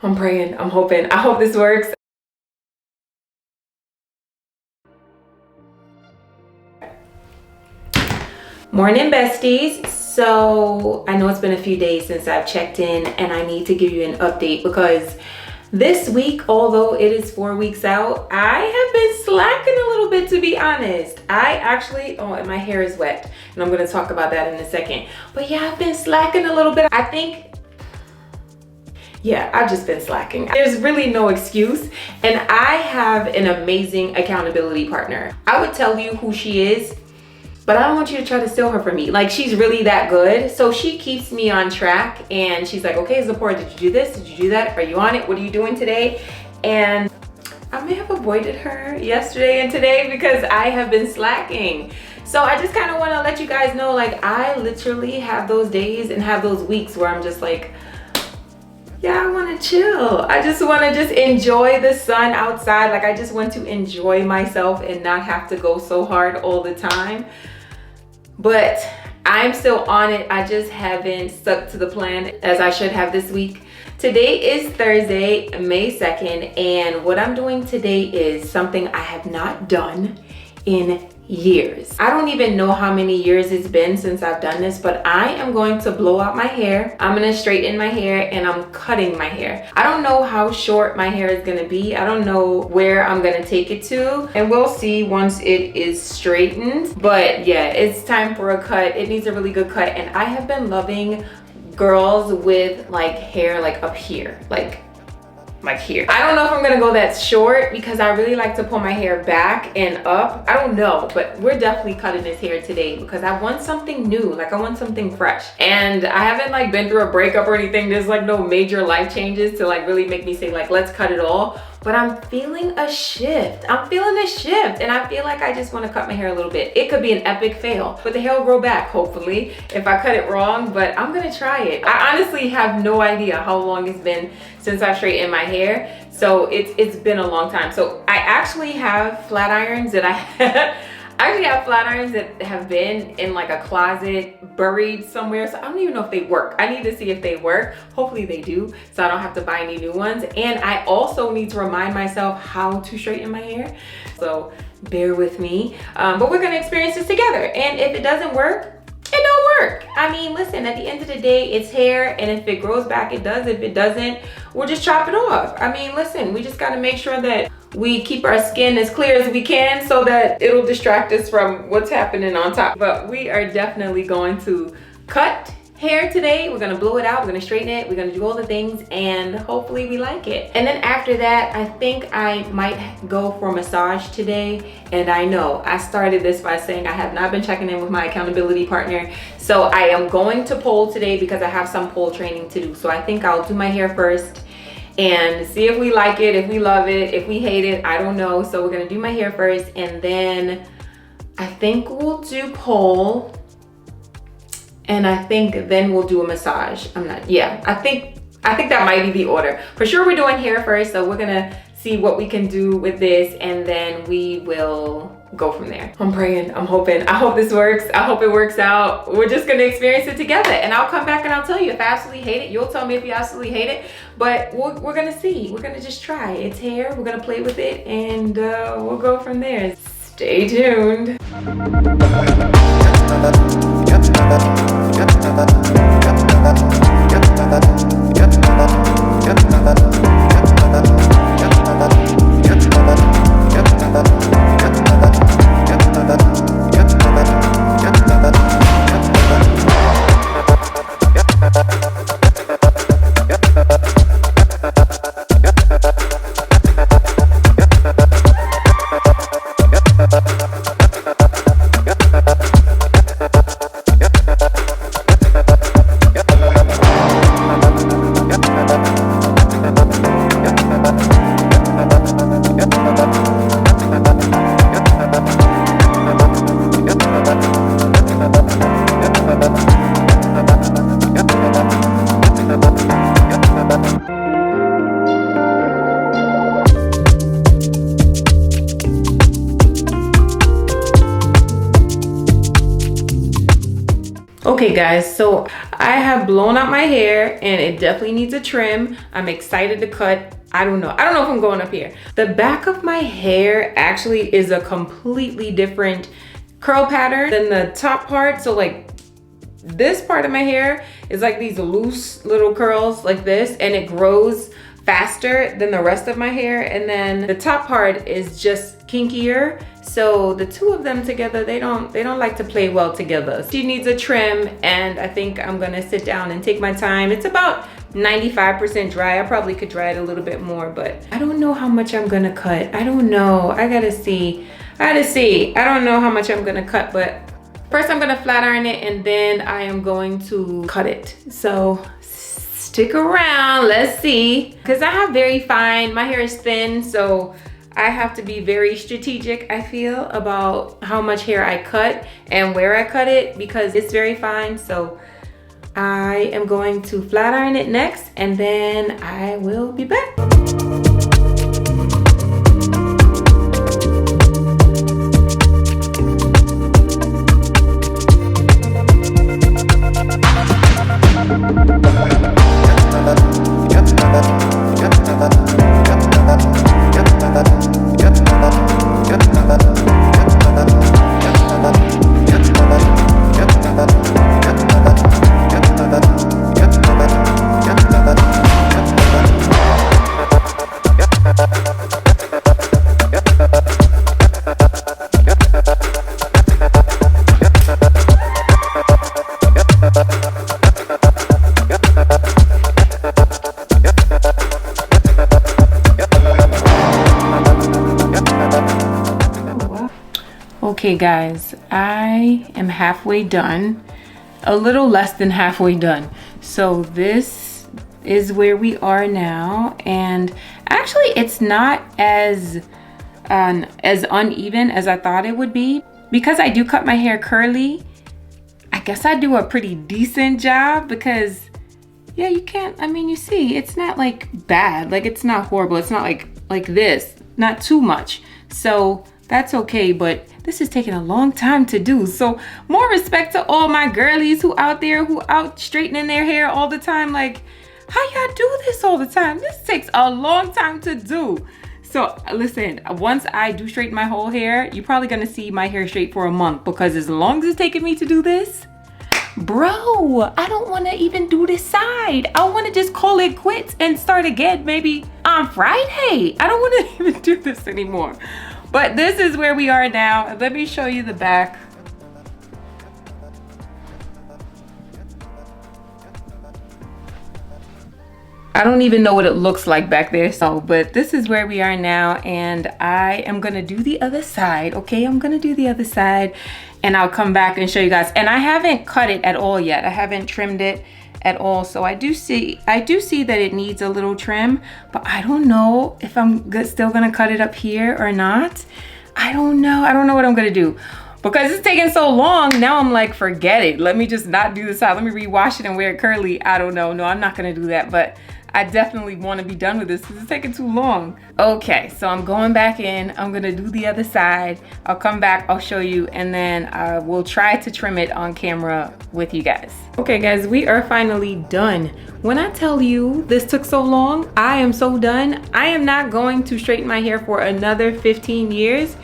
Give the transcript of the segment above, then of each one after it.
I'm praying, I'm hoping. I hope this works. Morning, besties. So I know it's been a few days since I've checked in, and I need to give you an update because this week, although it is 4 weeks out, I have been slacking a little bit, to be honest. I actually, and my hair is wet, and I'm gonna talk about that in a second. But yeah, I've been slacking a little bit. I've just been slacking. There's really no excuse. And I have an amazing accountability partner. I would tell you who she is, but I don't want you to try to steal her from me. Like, she's really that good. So she keeps me on track, and she's like, okay, Zipporah, did you do this? Did you do that? Are you on it? What are you doing today? And I may have avoided her yesterday and today because I have been slacking. So I just kind of want to let you guys know, like, I literally have those days and have those weeks where I'm just like, yeah, I want to chill. I just want to enjoy the sun outside. Like, I just want to enjoy myself and not have to go so hard all the time. But I'm still on it. I just haven't stuck to the plan as I should have this week. Today is Thursday, May 2nd, and what I'm doing today is something I have not done in years. I don't even know how many years it's been since I've done this, but I am going to blow out my hair. I'm gonna straighten my hair, and I'm cutting my hair. I don't know how short my hair is gonna be. I don't know where I'm gonna take it to, and we'll see once it is straightened. But yeah, it's time for a cut. It needs a really good cut, and I have been loving girls with like hair like up here, like here. I don't know if I'm gonna go that short because I really like to pull my hair back and up. I don't know, but we're definitely cutting this hair today because I want something new. Like, I want something fresh. And I haven't like been through a breakup or anything. There's like no major life changes to like really make me say like, let's cut it all. But I'm feeling a shift. I'm feeling a shift, and I feel like I just want to cut my hair a little bit. It could be an epic fail, but the hair will grow back, hopefully, if I cut it wrong, but I'm gonna try it. I honestly have no idea how long it's been since I've straightened my hair, so it's been a long time. So I actually have flat irons that have been in like a closet buried somewhere, so I don't even know if they work. I need to see if they work. Hopefully they do, so I don't have to buy any new ones. And I also need to remind myself how to straighten my hair, so bear with me. But we're gonna experience this together, and if it doesn't work, it don't work. I mean, listen, at the end of the day, it's hair, and if it grows back, it does. If it doesn't, we'll just chop it off. I mean, listen, we just gotta make sure that we keep our skin as clear as we can so that it'll distract us from what's happening on top. But we are definitely going to cut hair today. We're gonna blow it out, we're gonna straighten it, we're gonna do all the things, and hopefully we like it. And then after that, I think I might go for a massage today. And I know I started this by saying I have not been checking in with my accountability partner. So I am going to pole today because I have some pole training to do. So I think I'll do my hair first and see if we like it, if we love it, if we hate it, I don't know. So we're gonna do my hair first, and then I think we'll do pole, and I think then we'll do a massage. I think that might be the order. For sure we're doing hair first, so we're gonna see what we can do with this, and then we will go from there. I'm praying, I'm hoping. I hope this works. I hope it works out. We're just gonna experience it together, and I'll come back and I'll tell you if I absolutely hate it. You'll tell me if you absolutely hate it, but we're gonna see. We're gonna just try. It's hair, we're gonna play with it, and we'll go from there. Stay tuned. Okay guys, so I have blown out my hair and it definitely needs a trim. I'm excited to cut. I don't know if I'm going up here. The back of my hair actually is a completely different curl pattern than the top part. So like this part of my hair is like these loose little curls like this, and it grows faster than the rest of my hair. And then the top part is just kinkier. So the two of them together, they don't like to play well together. She needs a trim, and I think I'm gonna sit down and take my time. It's about 95% dry. I probably could dry it a little bit more, but I don't know how much I'm gonna cut. I don't know. I gotta see. I don't know how much I'm gonna cut, but first I'm gonna flat iron it and then I am going to cut it. So stick around, let's see. Because I have very fine, my hair is thin, so I have to be very strategic, I feel, about how much hair I cut and where I cut it because it's very fine. So I am going to flat iron it next and then I will be back. Okay guys, I am halfway done, a little less than halfway done. So this is where we are now, and actually it's not as uneven as I thought it would be. Because I do cut my hair curly, I guess I do a pretty decent job because yeah, you can't, I mean, you see, it's not like bad, like it's not horrible, it's not like this, not too much. So that's okay, but this is taking a long time to do. So more respect to all my girlies who out there who out straightening their hair all the time. Like, how y'all do this all the time? This takes a long time to do. So listen, once I do straighten my whole hair, you're probably gonna see my hair straight for a month, because as long as it's taking me to do this, bro, I don't wanna even do this side. I wanna just call it quits and start again maybe on Friday. I don't wanna even do this anymore. But this is where we are now. Let me show you the back. I don't even know what it looks like back there. So, but this is where we are now, and I am gonna do the other side, okay? I'm gonna do the other side and I'll come back and show you guys. And I haven't cut it at all yet. I haven't trimmed it at all. So I do see that it needs a little trim, but I don't know if I'm still gonna cut it up here or not. I don't know what I'm gonna do, because it's taking so long. Now I'm like, forget it, let me just not do this side, let me rewash it and wear it curly. I don't know, no, I'm not gonna do that, but I definitely want to be done with this because it's taking too long. Okay, so I'm going back in, I'm gonna do the other side, I'll come back, I'll show you, and then we'll try to trim it on camera with you guys. Okay guys, we are finally done. When I tell you this took so long, I am so done. I am not going to straighten my hair for another 15 years.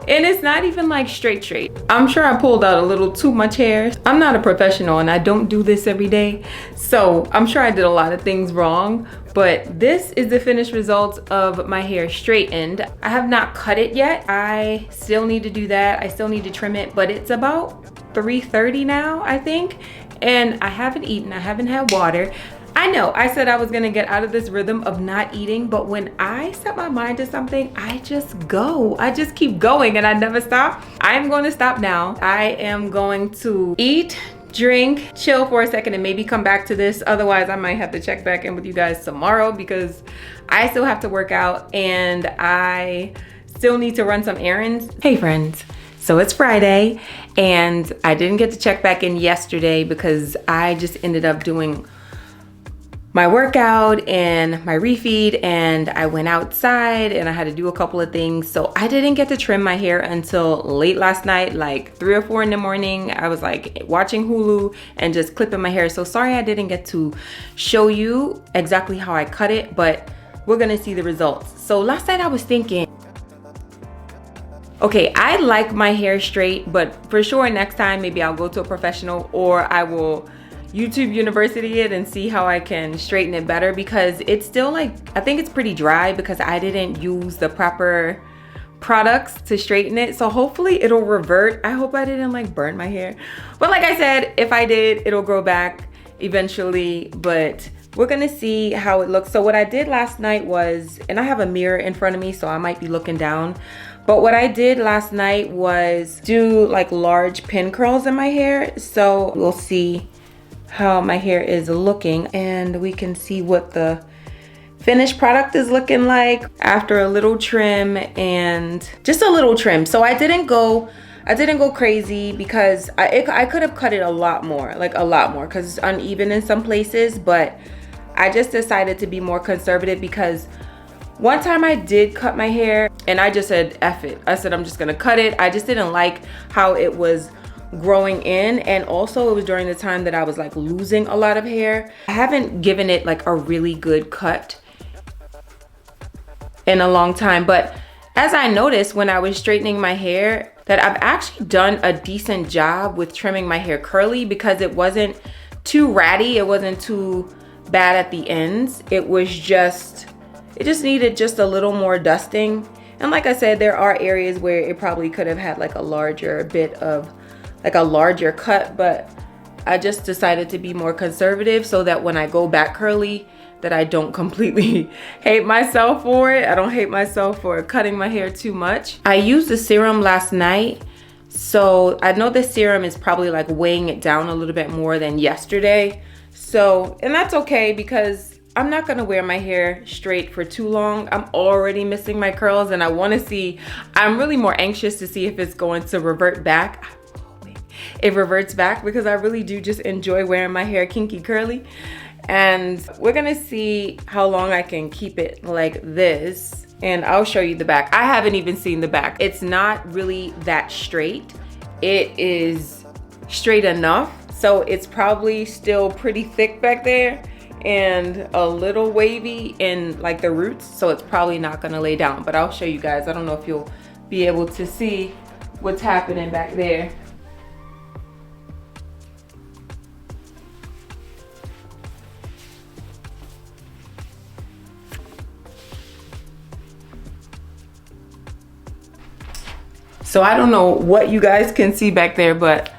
And it's not even like straight. I'm sure I pulled out a little too much hair. I'm not a professional and I don't do this every day. So I'm sure I did a lot of things wrong, but this is the finished result of my hair straightened. I have not cut it yet. I still need to do that. I still need to trim it, but it's about 3:30 now, I think. And I haven't eaten, I haven't had water. I know I said I was gonna get out of this rhythm of not eating, but when I set my mind to something, I just go. I just keep going and I never stop. I'm going to stop now. I am going to eat, drink, chill for a second, and maybe come back to this. Otherwise, I might have to check back in with you guys tomorrow because I still have to work out and I still need to run some errands. Hey friends. So it's Friday and I didn't get to check back in yesterday because I just ended up doing my workout and my refeed, and I went outside and I had to do a couple of things. So I didn't get to trim my hair until late last night, like 3 or 4 in the morning. I was like watching Hulu and just clipping my hair. So sorry I didn't get to show you exactly how I cut it, but we're gonna see the results. So last night I was thinking, okay, I like my hair straight, but for sure next time maybe I'll go to a professional, or I will YouTube University it and see how I can straighten it better, because it's still like, I think it's pretty dry because I didn't use the proper products to straighten it. So hopefully it'll revert. I hope I didn't like burn my hair, but like I said, if I did, it'll grow back eventually. But we're gonna see how it looks. So what I did last night was, and I have a mirror in front of me so I might be looking down, but what I did last night was do like large pin curls in my hair. So we'll see how my hair is looking, and we can see what the finished product is looking like after a little trim, and just a little trim. So I didn't go crazy because I could have cut it a lot more, like a lot more, because it's uneven in some places, but I just decided to be more conservative because one time I did cut my hair and I just said F it. I said I'm just gonna cut it. I just didn't like how it was growing in, and also it was during the time that I was like losing a lot of hair. I haven't given it like a really good cut in a long time, but as I noticed when I was straightening my hair, that I've actually done a decent job with trimming my hair curly, because it wasn't too ratty, it wasn't too bad at the ends. It just needed just a little more dusting. And like I said, there are areas where it probably could have had like a larger bit of like a larger cut, but I just decided to be more conservative so that when I go back curly, that I don't completely hate myself for it. I don't hate myself for cutting my hair too much. I used the serum last night, so I know the serum is probably like weighing it down a little bit more than yesterday. So, and that's okay, because I'm not gonna wear my hair straight for too long. I'm already missing my curls, and I wanna see, I'm really more anxious to see if it's going to revert back. It reverts back, because I really do just enjoy wearing my hair kinky curly. And we're gonna see how long I can keep it like this, and I'll show you the back. I haven't even seen the back. It's not really that straight. It is straight enough, so it's probably still pretty thick back there and a little wavy in like the roots, so it's probably not gonna lay down, but I'll show you guys. I don't know if you'll be able to see what's happening back there. So I don't know what you guys can see back there, but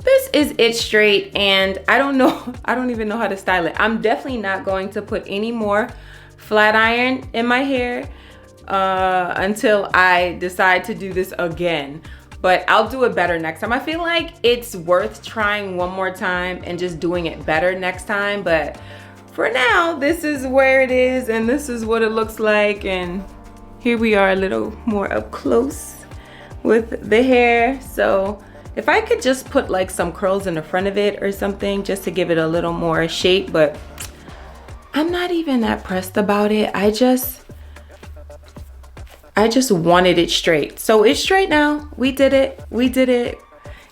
this is it straight, and I don't even know how to style it. I'm definitely not going to put any more flat iron in my hair until I decide to do this again. But I'll do it better next time. I feel like it's worth trying one more time and just doing it better next time. But for now, this is where it is, and this is what it looks like. And here we are a little more up close with the hair. So if I could just put like some curls in the front of it or something, just to give it a little more shape, but I'm not even that pressed about it. I just wanted it straight. So it's straight now. We did it.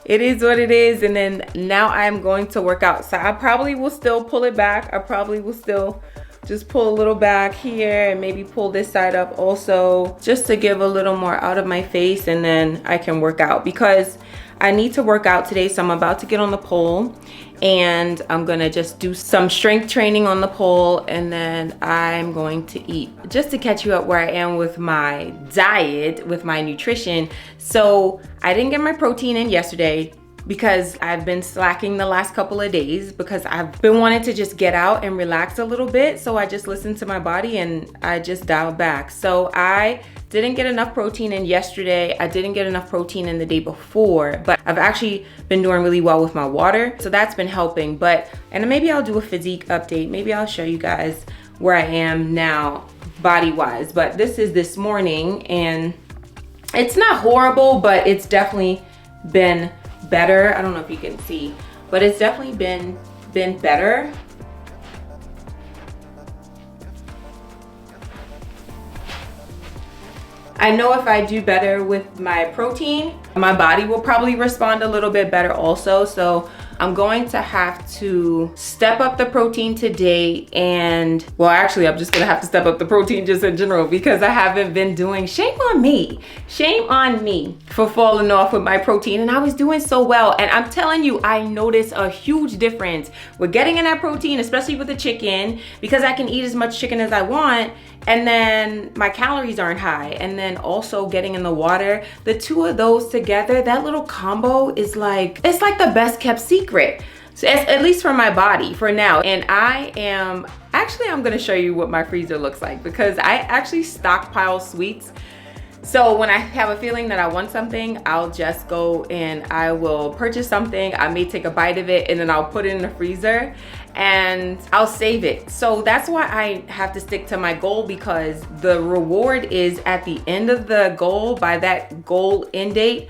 It is what it is. And then now I'm going to work out. So I probably will still pull it back. I probably will still just pull a little back here, and maybe pull this side up also, just to give a little more out of my face, and then I can work out, because I need to work out today. So I'm about to get on the pole, and I'm gonna just do some strength training on the pole, and then I'm going to eat. Just to catch you up where I am with my diet, with my nutrition. So I didn't get my protein in yesterday, because I've been slacking the last couple of days, because I've been wanting to just get out and relax a little bit. So I just listened to my body and I just dialed back. So I didn't get enough protein in yesterday. I didn't get enough protein in the day before, but I've actually been doing really well with my water. So that's been helping. And maybe I'll do a physique update. Maybe I'll show you guys where I am now body wise. But this is this morning, and it's not horrible, but it's definitely been better. I don't know if you can see, but it's definitely been better. I know if I do better with my protein, my body will probably respond a little bit better also. So I'm going to have to step up the protein today, and well, actually I'm just gonna have to step up the protein just in general because I haven't been doing, shame on me for falling off with my protein, and I was doing so well. And I'm telling you, I noticed a huge difference with getting in that protein, especially with the chicken, because I can eat as much chicken as I want, and then my calories aren't high. And then also getting in the water, the two of those together, that little combo is like, it's like the best kept secret. So at least for my body for now. And I'm gonna show you what my freezer looks like, because I actually stockpile sweets. So when I have a feeling that I want something, I'll just go and I will purchase something. I may take a bite of it and then I'll put it in the freezer and I'll save it. So that's why I have to stick to my goal, because the reward is at the end of the goal. By that goal end date,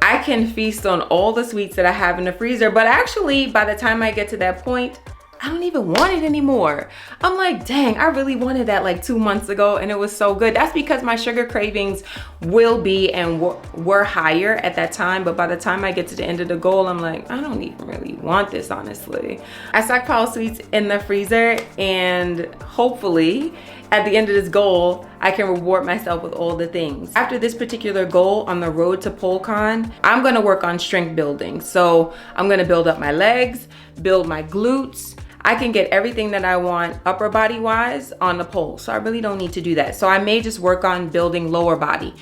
I can feast on all the sweets that I have in the freezer. But actually, by the time I get to that point, I don't even want it anymore. I'm like, dang, I really wanted that like 2 months ago and it was so good. That's because my sugar cravings will be and were higher at that time. But by the time I get to the end of the goal, I'm like, I don't even really want this, honestly. I stockpile sweets in the freezer, and hopefully at the end of this goal, I can reward myself with all the things. After this particular goal on the road to PoleCon, I'm gonna work on strength building. So I'm gonna build up my legs, build my glutes. I can get everything that I want upper body wise on the pole. So I really don't need to do that. So I may just work on building lower body.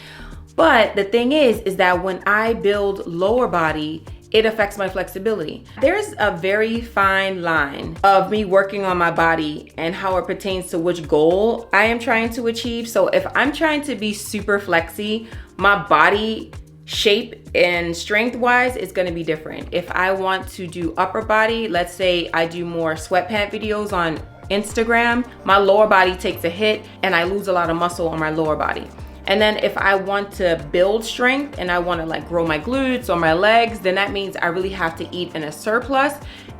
But the thing is that when I build lower body, it affects my flexibility. There's a very fine line of me working on my body and how it pertains to which goal I am trying to achieve. So if I'm trying to be super flexy, my body shape and strength wise is going to be different. If I want to do upper body, let's say I do more sweatpant videos on Instagram, my lower body takes a hit and I lose a lot of muscle on my lower body. And then if I want to build strength and I want to like grow my glutes or my legs, then that means I really have to eat in a surplus.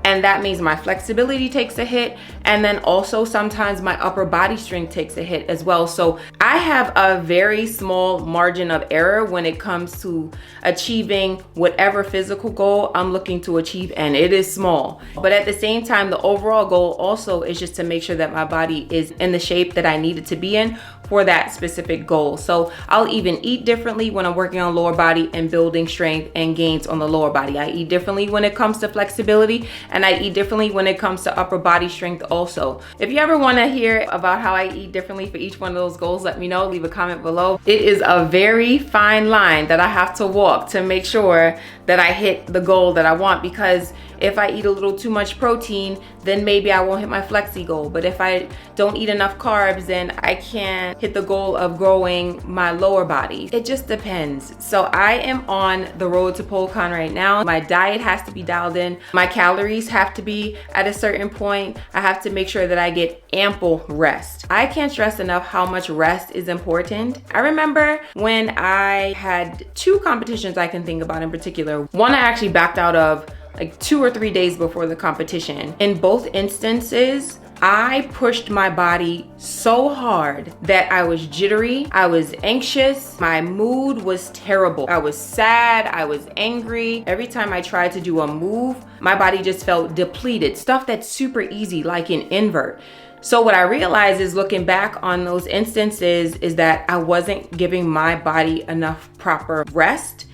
And that means my flexibility takes a hit. And then also sometimes my upper body strength takes a hit as well. So I have a very small margin of error when it comes to achieving whatever physical goal I'm looking to achieve, and it is small. But at the same time, the overall goal also is just to make sure that my body is in the shape that I need it to be in for that specific goal. So I'll even eat differently when I'm working on lower body and building strength and gains on the lower body. I eat differently when it comes to flexibility, and I eat differently when it comes to upper body strength also. If you ever wanna hear about how I eat differently for each one of those goals, let me know, leave a comment below. It is a very fine line that I have to walk to make sure that I hit the goal that I want, because if I eat a little too much protein, then maybe I won't hit my flexi goal. But if I don't eat enough carbs, then I can't hit the goal of growing my lower body. It just depends. So I am on the road to PoleCon right now. My diet has to be dialed in. My calories have to be at a certain point. I have to make sure that I get ample rest. I can't stress enough how much rest is important. I remember when I had 2 competitions I can think about in particular. One I actually backed out of like 2 or 3 days before the competition. In both instances, I pushed my body so hard that I was jittery, I was anxious, my mood was terrible. I was sad, I was angry. Every time I tried to do a move, my body just felt depleted. Stuff that's super easy, like an invert. So what I realized is, looking back on those instances, is that I wasn't giving my body enough proper rest.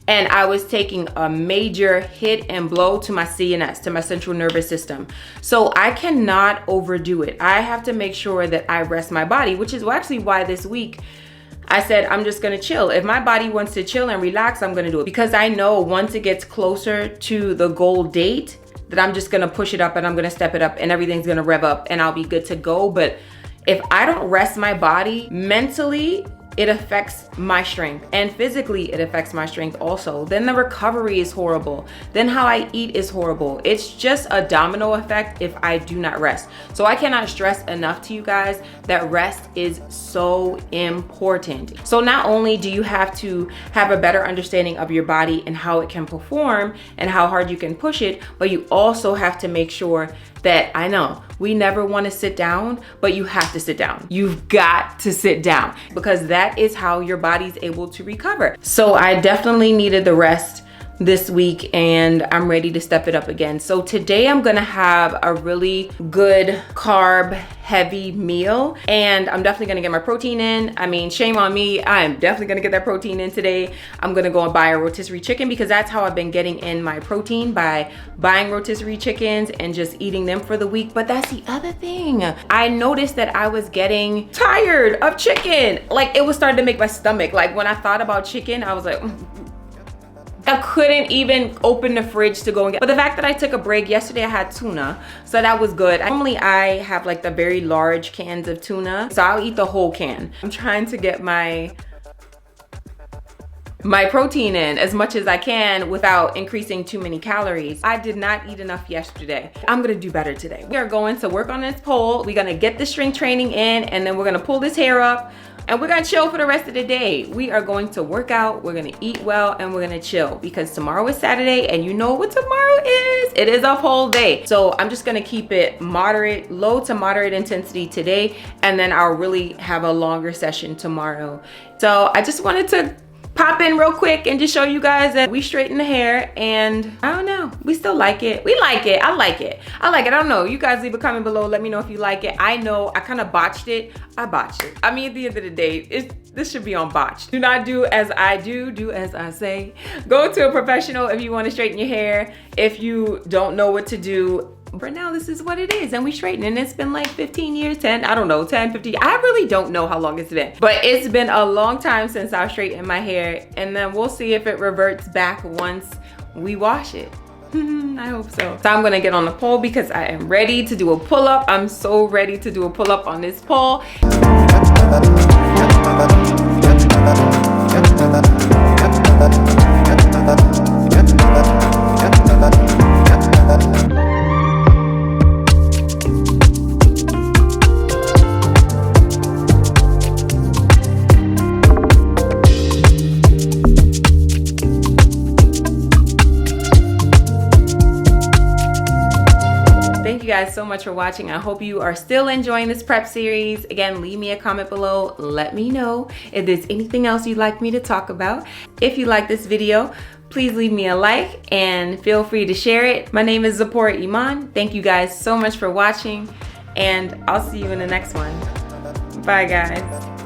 And I was taking a major hit and blow to my CNS, to my central nervous system. So I cannot overdo it. I have to make sure that I rest my body, which is actually why this week I said I'm just gonna chill. If my body wants to chill and relax, I'm gonna do it. Because I know once it gets closer to the goal date, that I'm just gonna push it up and I'm gonna step it up and everything's gonna rev up and I'll be good to go. But if I don't rest my body mentally, it affects my strength, and physically it affects my strength also. Then the recovery is horrible. Then how I eat is horrible. It's just a domino effect if I do not rest. So I cannot stress enough to you guys that rest is so important. So not only do you have to have a better understanding of your body and how it can perform and how hard you can push it, but you also have to make sure that I know we never want to sit down, but you have to sit down. You've got to sit down because that is how your body's able to recover. So I definitely needed the rest this week and I'm ready to step it up again. So today I'm gonna have a really good carb heavy meal and I'm definitely gonna get my protein in. I mean, shame on me, I'm definitely gonna get that protein in today. I'm gonna go and buy a rotisserie chicken because that's how I've been getting in my protein, by buying rotisserie chickens and just eating them for the week. But that's the other thing. I noticed that I was getting tired of chicken. Like it was starting to make my stomach, like when I thought about chicken, I was like, I couldn't even open the fridge to go and get. But the fact that I took a break, yesterday I had tuna, so that was good. Normally I have like the very large cans of tuna, so I'll eat the whole can. I'm trying to get my protein in as much as I can without increasing too many calories. I did not eat enough yesterday. I'm gonna do better today. We are going to work on this pole. We're gonna get the strength training in and then we're gonna pull this hair up and we're gonna chill for the rest of the day. We are going to work out, we're gonna eat well, and we're gonna chill because tomorrow is Saturday and you know what tomorrow is. It is a whole day. So I'm just gonna keep it moderate, low to moderate intensity today, and then I'll really have a longer session tomorrow. So I just wanted to pop in real quick and just show you guys that we straighten the hair and I don't know, we still like it. We like it, I like it. I like it, I don't know. You guys leave a comment below, let me know if you like it. I know I kind of botched it. I botched it. I mean, at the end of the day, this should be on botched. Do not do as I do as I say. Go to a professional if you want to straighten your hair. If you don't know what to do, for now, this is what it is, and we straighten, and it's been like 15 years, 10, I don't know, 10, 15, I really don't know how long it's been, but it's been a long time since I've straightened my hair, and then we'll see if it reverts back once we wash it. I hope so. So I'm gonna get on the pole because I am ready to do a pull-up. I'm so ready to do a pull-up on this pole. Thank you guys so much for watching. I hope you are still enjoying this prep series. Again, leave me a comment below. Let me know if there's anything else you'd like me to talk about. If you like this video, please leave me a like and feel free to share it. My name is Zipporah Iman. Thank you guys so much for watching and I'll see you in the next one. Bye guys.